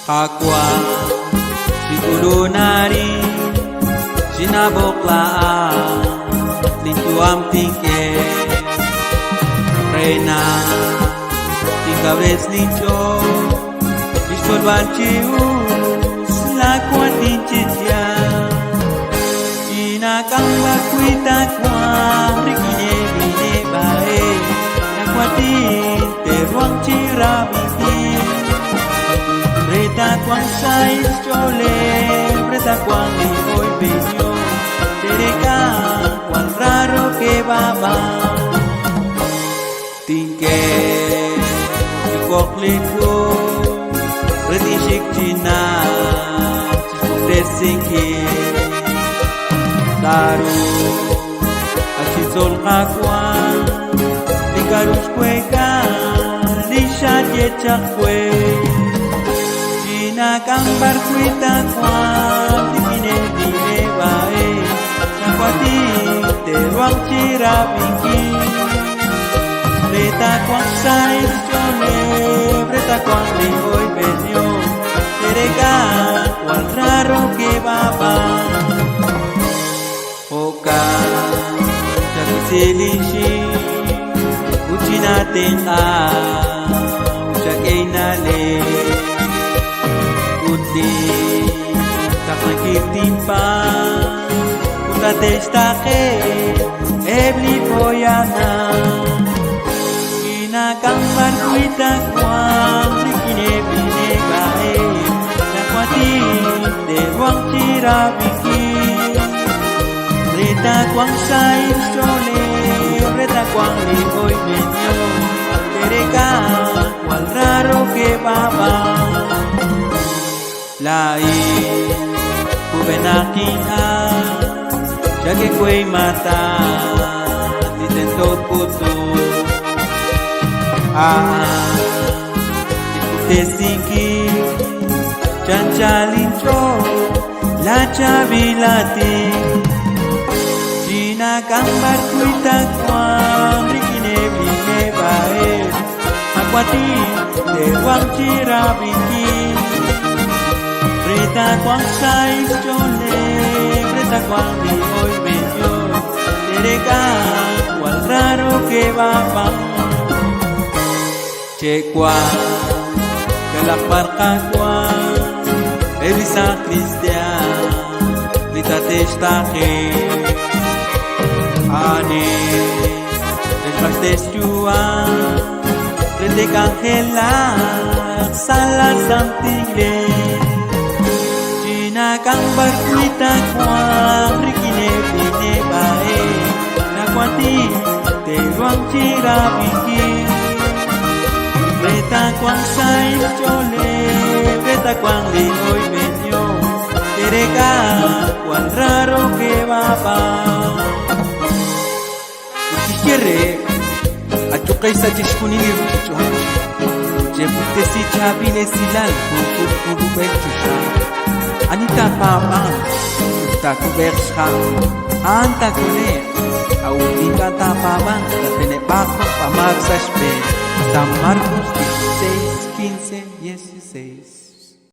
Aqua, sigurunari, sinaboklaan, lintuam tingke, reina, tingkawes lincho, istol banchius, lakwa tinchitya, inakamba kuita kwa, rikine bine bae, lakwa tinte ruang chirabiki. Preta kwang sais chole, preta kwang limoy peño, tereka kwang raro que baba. Tingke, tikok lipo, preti shik china, chisuk desingki. Taru, achizol kakwang, likarush kweka, lishat yechak kwe. Nakambar kuita kwang dikine dine bae nakwati te ruang chirabiki Preta kwang sais chole preta kwang limoy benyo terega kwang raro que baba Oka chakisilishi uchinaten uchakeynale Takmakitimpa Kuta testake Ebli poyana Inakambar kuita kwang Rikine bine gae Nakwati de ruang chirabiki Reta kwang sais chole Reta kwang limoy menyo Tereka kwal raro que baba Lai Kubenakia Jage kwey mata Ditentot puto Ikute sinki Chanchalincho La chavilati China kambar kuita kwang Rikine bine bae Akwati De wang chirabiki Preta kwang sais chole, preta kwang limoy benyo, tereka kwang raro que baba. Chekwa, kalakpar kakwang, elisa Cristian, lita testake. Ane, despas testuan, prete kangela, salas santigle. Nakang kuita kwang rikine bine bae nakwati te ruang chirabiki Preta kwang sais chole preta kwang limoy benyo tereka kwang raro que baba Kikere atukay sa tishkunin irusyon Jebute si chabine silal kukubek chusha Anita papa, ta kubercha, anta kune, audita ta papa, ta penepaco, pa Marcos San Marcos 16, 15, 16.